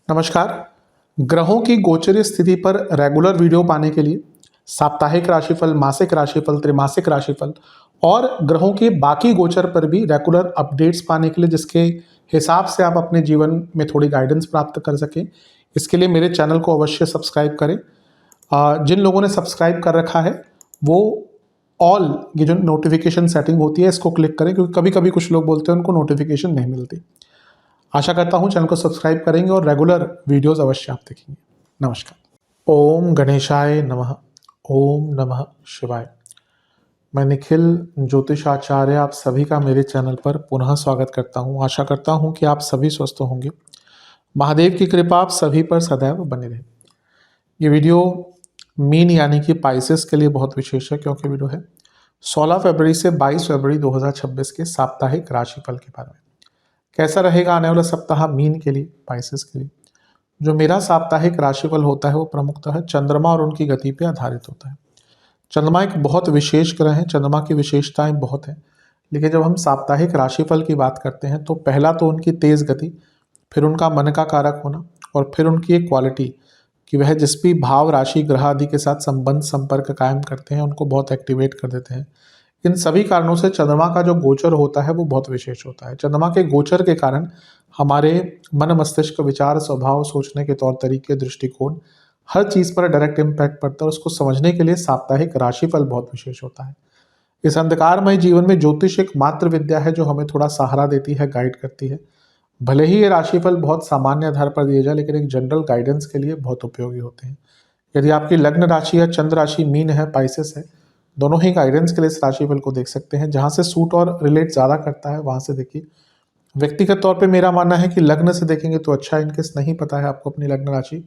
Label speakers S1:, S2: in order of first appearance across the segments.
S1: नमस्कार। ग्रहों की गोचरीय स्थिति पर रेगुलर वीडियो पाने के लिए साप्ताहिक राशिफल, मासिक राशिफल, त्रैमासिक राशिफल और ग्रहों के बाकी गोचर पर भी रेगुलर अपडेट्स पाने के लिए, जिसके हिसाब से आप अपने जीवन में थोड़ी गाइडेंस प्राप्त कर सकें, इसके लिए मेरे चैनल को अवश्य सब्सक्राइब करें। जिन लोगों ने सब्सक्राइब कर रखा है वो ऑल ये जो नोटिफिकेशन सेटिंग होती है इसको क्लिक करें, क्योंकि कभी कभी कुछ लोग बोलते हैं उनको नोटिफिकेशन नहीं मिलती। आशा करता हूँ चैनल को सब्सक्राइब करेंगे और रेगुलर वीडियोस अवश्य आप देखेंगे। नमस्कार। ओम गणेशाय नमः। ओम नमः शिवाय। मैं निखिल ज्योतिषाचार्य आप सभी का मेरे चैनल पर पुनः स्वागत करता हूँ। आशा करता हूँ कि आप सभी स्वस्थ होंगे। महादेव की कृपा आप सभी पर सदैव बनी रहे। ये वीडियो मीन यानी कि पाइसेस के लिए बहुत विशेष है, क्योंकि वीडियो है 16 फरवरी से 22 फरवरी 2026 के साप्ताहिक राशिफल के बारे में। कैसा रहेगा आने वाला सप्ताह मीन के लिए, पाइसेस के लिए। जो मेरा साप्ताहिक राशिफल होता है वो प्रमुखतः चंद्रमा और उनकी गति पर आधारित होता है। चंद्रमा एक बहुत विशेष ग्रह है, चंद्रमा की विशेषताएं बहुत हैं, लेकिन जब हम साप्ताहिक राशिफल की बात करते हैं तो पहला तो उनकी तेज गति, फिर उनका मन का कारक होना, और फिर उनकी एक क्वालिटी कि वह जिस भी भाव, राशि, ग्रह आदि के साथ संबंध, संपर्क कायम करते हैं उनको बहुत एक्टिवेट कर देते हैं। इन सभी कारणों से चंद्रमा का जो गोचर होता है वो बहुत विशेष होता है। चंद्रमा के गोचर के कारण हमारे मन, मस्तिष्क, विचार, स्वभाव, सोचने के तौर तरीके, दृष्टिकोण, हर चीज़ पर डायरेक्ट इम्पैक्ट पड़ता है। उसको समझने के लिए साप्ताहिक राशिफल बहुत विशेष होता है। इस अंधकारमय जीवन में ज्योतिष एक मात्र विद्या है जो हमें थोड़ा सहारा देती है, गाइड करती है। भले ही ये राशिफल बहुत सामान्य आधार पर दिए जाए, लेकिन एक जनरल गाइडेंस के लिए बहुत उपयोगी होते हैं। यदि आपकी लग्न राशि या चंद्र राशि मीन है, पाइसेस है, दोनों ही गाइडेंस के लिए इस राशिफल को देख सकते हैं। जहाँ से सूट और रिलेट ज़्यादा करता है वहाँ से देखिए। व्यक्तिगत तौर पे मेरा मानना है कि लग्न से देखेंगे तो अच्छा है। इनकेस नहीं पता है आपको अपनी लग्न राशि,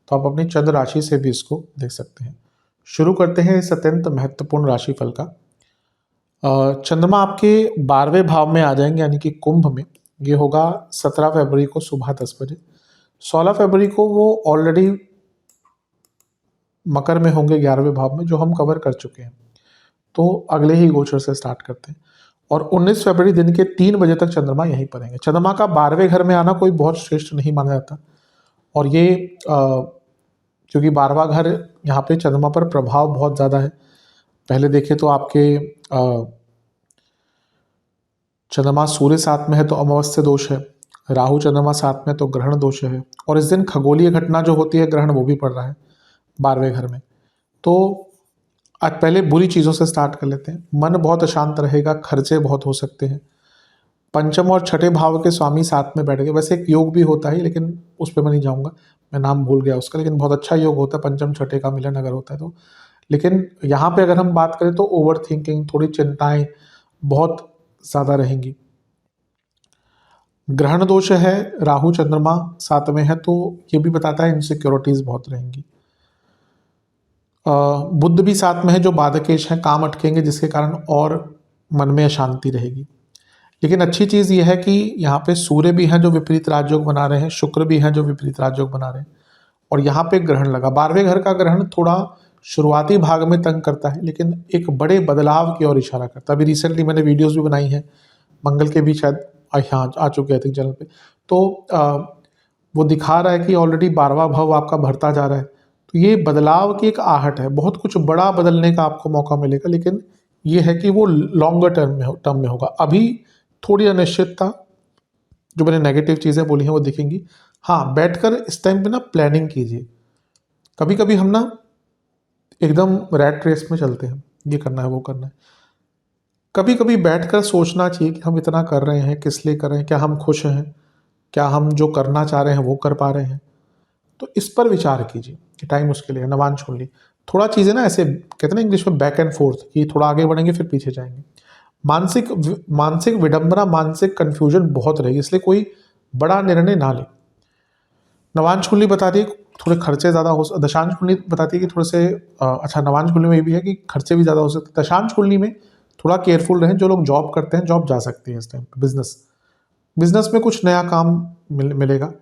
S1: तो आप अपनी चंद्र राशि से भी इसको देख सकते हैं। शुरू करते हैं इस अत्यंत महत्वपूर्ण राशिफल का। चंद्रमा आपके 12वें भाव में आ जाएंगे, यानी कि कुंभ में। ये होगा 17 फरवरी को सुबह 10 बजे। 16 फरवरी को वो ऑलरेडी मकर में होंगे, 11वें भाव में, जो हम कवर कर चुके हैं। तो अगले ही गोचर से स्टार्ट करते हैं। और 19 फरवरी दिन के 3 बजे तक चंद्रमा यहीं पर रहेंगे। चंद्रमा का 12वें घर में आना कोई बहुत श्रेष्ठ नहीं माना जाता, और ये क्योंकि 12वां घर यहाँ पे चंद्रमा पर प्रभाव बहुत ज़्यादा है। पहले देखें तो आपके चंद्रमा सूर्य साथ में है तो अमावस्या दोष है, राहु चंद्रमा साथ में तो ग्रहण दोष है, और इस दिन खगोलीय घटना जो होती है, ग्रहण, वो भी पड़ रहा है 12वें घर में। तो आज पहले बुरी चीज़ों से स्टार्ट कर लेते हैं। मन बहुत अशांत रहेगा, खर्चे बहुत हो सकते हैं। पंचम और छठे भाव के स्वामी साथ में बैठ गए। वैसे एक योग भी होता है, लेकिन उस पर मैं नहीं जाऊँगा, मैं नाम भूल गया उसका, लेकिन बहुत अच्छा योग होता है पंचम छठे का मिलन अगर होता है तो। लेकिन यहाँ पे अगर हम बात करें तो ओवर थिंकिंग, थोड़ी चिंताएं बहुत ज़्यादा रहेंगी। ग्रहण दोष है, राहु चंद्रमा साथ में है, तो ये भी बताता है इनसिक्योरिटीज़ बहुत रहेंगी। बुध भी साथ में है जो बाधकेश है, काम अटकेंगे जिसके कारण और मन में अशांति रहेगी। लेकिन अच्छी चीज़ यह है कि यहाँ पे सूर्य भी हैं जो विपरीत राजयोग बना रहे हैं, शुक्र भी हैं जो विपरीत राजयोग बना रहे हैं, और यहाँ पे ग्रहण लगा। 12वें घर का ग्रहण थोड़ा शुरुआती भाग में तंग करता है, लेकिन एक बड़े बदलाव की ओर इशारा करता है। अभी रिसेंटली मैंने वीडियोज़ भी बनाई हैं, मंगल के भी शायद यहाँ आ चुके हैं चैनल पे, तो वो दिखा रहा है कि ऑलरेडी 12वां भाव आपका बढ़ता जा रहा है। तो ये बदलाव की एक आहट है, बहुत कुछ बड़ा बदलने का आपको मौका मिलेगा, लेकिन ये है कि वो लॉन्गर टर्म में होगा। अभी थोड़ी अनिश्चितता, जो मैंने नेगेटिव चीज़ें बोली हैं वो दिखेंगी। हाँ, बैठकर इस टाइम पे ना प्लानिंग कीजिए। कभी कभी हम ना एकदम रैट रेस में चलते हैं, ये करना है वो करना है। कभी कभी बैठकर सोचना चाहिए कि हम इतना कर रहे हैं किस लिए कर रहे हैं, क्या हम खुश हैं, क्या हम जो करना चाह रहे हैं वो कर पा रहे हैं। तो इस पर विचार कीजिए कि टाइम उसके लिए है। नवांश कुंडली थोड़ा चीज़ें ना ऐसे कहते हैं ना इंग्लिश में बैक एंड फोर्थ, कि थोड़ा आगे बढ़ेंगे फिर पीछे जाएंगे। मानसिक विडंबना, मानसिक कंफ्यूजन बहुत रहेगी, इसलिए कोई बड़ा निर्णय ना ले। नवांश कुंडली बताती है थोड़े खर्चे ज़्यादा हो, दशांश कुंडली बताती है कि थोड़े से अच्छा, नवांश कुंडली में ये भी है कि खर्चे भी ज़्यादा हो सकते हैं। दशांश कुंडली में थोड़ा केयरफुल रहें। जो लोग जॉब करते हैं, जॉब जा सकती है इस टाइम पे। बिजनेस में कुछ नया काम मिलेगा,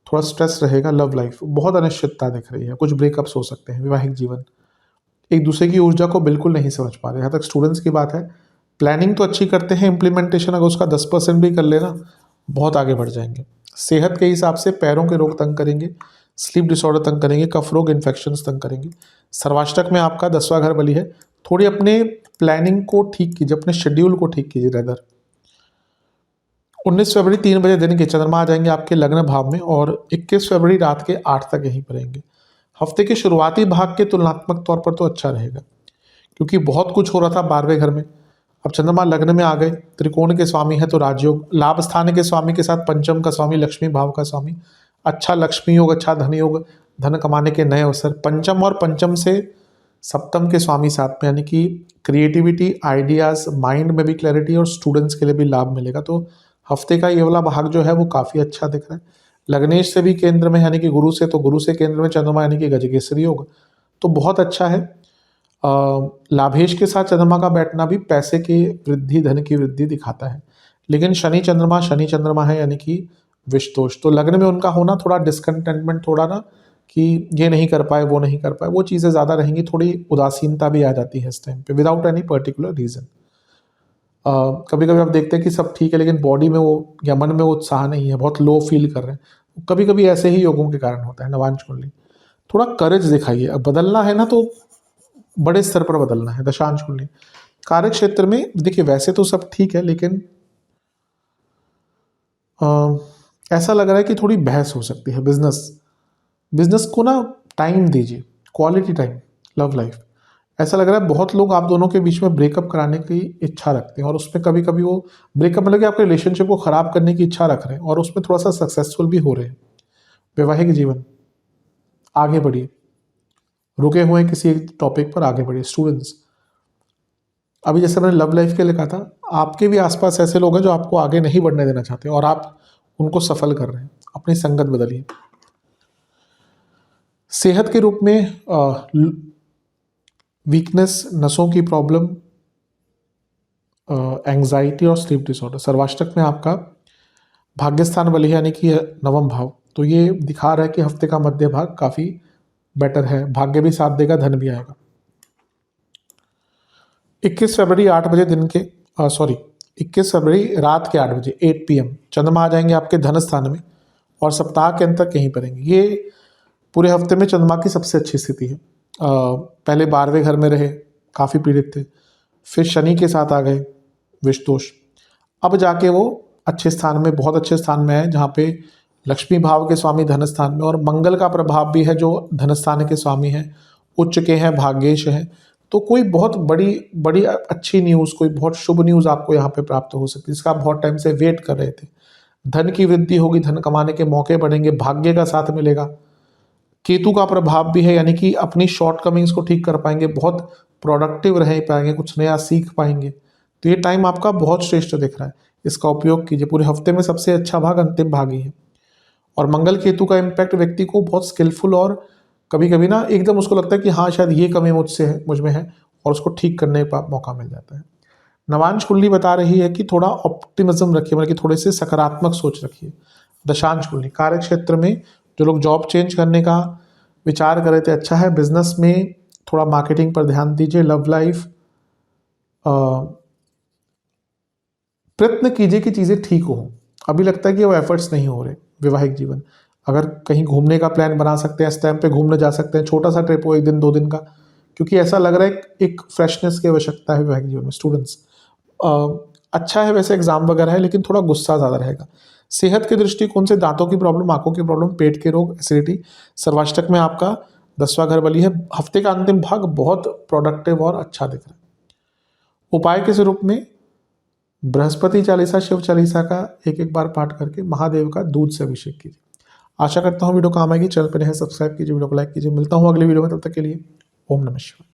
S1: थोड़ा स्ट्रेस रहेगा। लव लाइफ बहुत अनिश्चितता दिख रही है, कुछ ब्रेकअप्स हो सकते हैं। वैवाहिक जीवन, एक दूसरे की ऊर्जा को बिल्कुल नहीं समझ पा रहे। यहाँ तक स्टूडेंट्स की बात है, प्लानिंग तो अच्छी करते हैं, इम्प्लीमेंटेशन अगर उसका 10% भी कर लेना बहुत आगे बढ़ जाएंगे। सेहत के हिसाब से पैरों के रोग तंग करेंगे, स्लीप डिसऑर्डर तंग करेंगे, कफ रोग इन्फेक्शंस तंग करेंगे। सर्वाष्टक में आपका 10वां घर बली है। थोड़ी अपने प्लानिंग को ठीक कीजिए, अपने शेड्यूल को ठीक कीजिए रेदर। 19 फरवरी 3 बजे दिन के चंद्रमा आ जाएंगे आपके लग्न भाव में और 21 फरवरी रात के 8 तक यहीं पर रहेंगे। हफ्ते के शुरुआती भाग के तुलनात्मक तौर पर तो अच्छा रहेगा, क्योंकि बहुत कुछ हो रहा था 12वें घर में। अब चंद्रमा लग्न में आ गए, त्रिकोण के स्वामी है तो राजयोग, लाभ स्थान के स्वामी के साथ पंचम का स्वामी, लक्ष्मी भाव का स्वामी, अच्छा लक्ष्मी योग, अच्छा धन योग, धन कमाने के नए अवसर। पंचम और पंचम से सप्तम के स्वामी साथ में, यानी कि क्रिएटिविटी, आइडियाज, माइंड में भी क्लैरिटी और स्टूडेंट्स के लिए भी लाभ मिलेगा। तो हफ्ते का ये वाला भाग जो है वो काफ़ी अच्छा दिख रहा है। लग्नेश से भी केंद्र में, यानी कि गुरु से, तो गुरु से केंद्र में चंद्रमा यानी कि गजकेसरी योग, तो बहुत अच्छा है। लाभेश के साथ चंद्रमा का बैठना भी पैसे की वृद्धि, धन की वृद्धि दिखाता है। लेकिन शनि चंद्रमा है यानी कि विषदोष, तो लग्न में उनका होना थोड़ा डिस्कंटेंटमेंट, थोड़ा ना कि ये नहीं कर पाए वो नहीं कर पाए, वो चीज़ें ज़्यादा रहेंगी। थोड़ी उदासीनता भी आ जाती है इस टाइम पे विदाउट एनी पर्टिकुलर रीज़न। कभी कभी आप देखते हैं कि सब ठीक है लेकिन बॉडी में वो या मन में वो उत्साह नहीं है, बहुत लो फील कर रहे हैं। कभी कभी ऐसे ही योगों के कारण होता है। नवांश कुंडली थोड़ा करेज दिखाइए। अब बदलना है ना तो बड़े स्तर पर बदलना है। दशांश कुंडली कार्य क्षेत्र में देखिए वैसे तो सब ठीक है, लेकिन ऐसा लग रहा है कि थोड़ी बहस हो सकती है। बिजनेस को ना टाइम दीजिए, क्वालिटी टाइम। लव लाइफ ऐसा लग रहा है बहुत लोग आप दोनों के बीच में ब्रेकअप कराने की इच्छा रखते हैं, और उसमें कभी कभी वो ब्रेकअप मतलब कि आपके रिलेशनशिप को खराब करने की इच्छा रख रहे हैं, और उसमें थोड़ा सा सक्सेसफुल भी हो रहे हैं। वैवाहिक जीवन आगे बढ़िए, रुके हुए हैं किसी एक टॉपिक पर आगे बढ़िए। स्टूडेंट्स अभी जैसे मैंने लव लाइफ के लिए कहा था, आपके भी आसपास ऐसे लोग हैं जो आपको आगे नहीं बढ़ने देना चाहते और आप उनको सफल कर रहे हैं। अपनी संगत बदलिए। सेहत के रूप में वीकनेस, नसों की प्रॉब्लम, एंग्जाइटी और स्लीप डिसऑर्डर। सर्वाष्टक में आपका भाग्यस्थान बली है यानी कि 9वां भाव, तो ये दिखा रहा है कि हफ्ते का मध्य भाग काफ़ी बेटर है। भाग्य भी साथ देगा, धन भी आएगा। 21 फरवरी 8 बजे दिन के 21 फरवरी रात के 8 बजे 8 PM चंद्रमा आ जाएंगे आपके धन स्थान में और सप्ताह के अंत तक यहीं पर रहेंगे। ये पूरे हफ्ते में चंद्रमा की सबसे अच्छी स्थिति है। पहले 12वें घर में रहे, काफ़ी पीड़ित थे, फिर शनि के साथ आ गए विषदोष, अब जाके वो अच्छे स्थान में, बहुत अच्छे स्थान में है जहाँ पे लक्ष्मी भाव के स्वामी धन स्थान में, और मंगल का प्रभाव भी है जो धन स्थान के स्वामी हैं, उच्च के हैं, भाग्येश हैं। तो कोई बहुत बड़ी बड़ी अच्छी न्यूज़, कोई बहुत शुभ न्यूज़ आपको यहाँ पे प्राप्त हो सकती है, जिसका आप बहुत टाइम से वेट कर रहे थे। धन की वृद्धि होगी, धन कमाने के मौके बढ़ेंगे, भाग्य का साथ मिलेगा। केतु का प्रभाव भी है यानी कि अपनी शॉर्टकमिंग्स को ठीक कर पाएंगे, बहुत प्रोडक्टिव रह पाएंगे, कुछ नया सीख पाएंगे। तो ये टाइम आपका बहुत श्रेष्ठ दिख रहा है, इसका उपयोग कीजिए। पूरे हफ्ते में सबसे अच्छा भाग अंतिम भाग ही है, और मंगल केतु का इम्पैक्ट व्यक्ति को बहुत स्किलफुल, और कभी कभी ना एकदम उसको लगता है कि हाँ शायद ये कमी मुझ में है, और उसको ठीक करने का मौका मिल जाता है। नवांश कुंडली बता रही है कि थोड़ा ऑप्टिमिज्म रखिए, मतलब कि थोड़े से सकारात्मक सोच रखिए। दशांश कुंडली कार्य क्षेत्र में जो लोग जॉब चेंज करने का विचार कर रहे थे, अच्छा है। बिजनेस में थोड़ा मार्केटिंग पर ध्यान दीजिए। लव लाइफ प्रयत्न कीजिए कि चीज़ें ठीक हो। अभी लगता है कि वो एफर्ट्स नहीं हो रहे। वैवाहिक जीवन अगर कहीं घूमने का प्लान बना सकते हैं, इस टाइम पे घूमने जा सकते हैं, छोटा सा ट्रिप हो 1 दिन 2 दिन का, क्योंकि ऐसा लग रहा है एक फ्रेशनेस की आवश्यकता है वैवाहिक जीवन में। स्टूडेंट्स अच्छा है, वैसे एग्जाम वगैरह है, लेकिन थोड़ा गुस्सा ज़्यादा रहेगा। सेहत के दृष्टिकोण से दांतों की प्रॉब्लम, आंखों की प्रॉब्लम, पेट के रोग, एसिडिटी। सर्वाष्टक में आपका 10वां घर बली है। हफ्ते का अंतिम भाग बहुत प्रोडक्टिव और अच्छा दिख रहा है। उपाय के स्वरूप में बृहस्पति चालीसा, शिव चालीसा का एक बार पाठ करके महादेव का दूध से अभिषेक कीजिए। आशा करता हूँ वीडियो काम आएगी। चैनल पर है सब्सक्राइब कीजिए, वीडियो को लाइक कीजिए। मिलता हूँ अगली वीडियो में, तब तक के लिए ओम नमः शिवाय।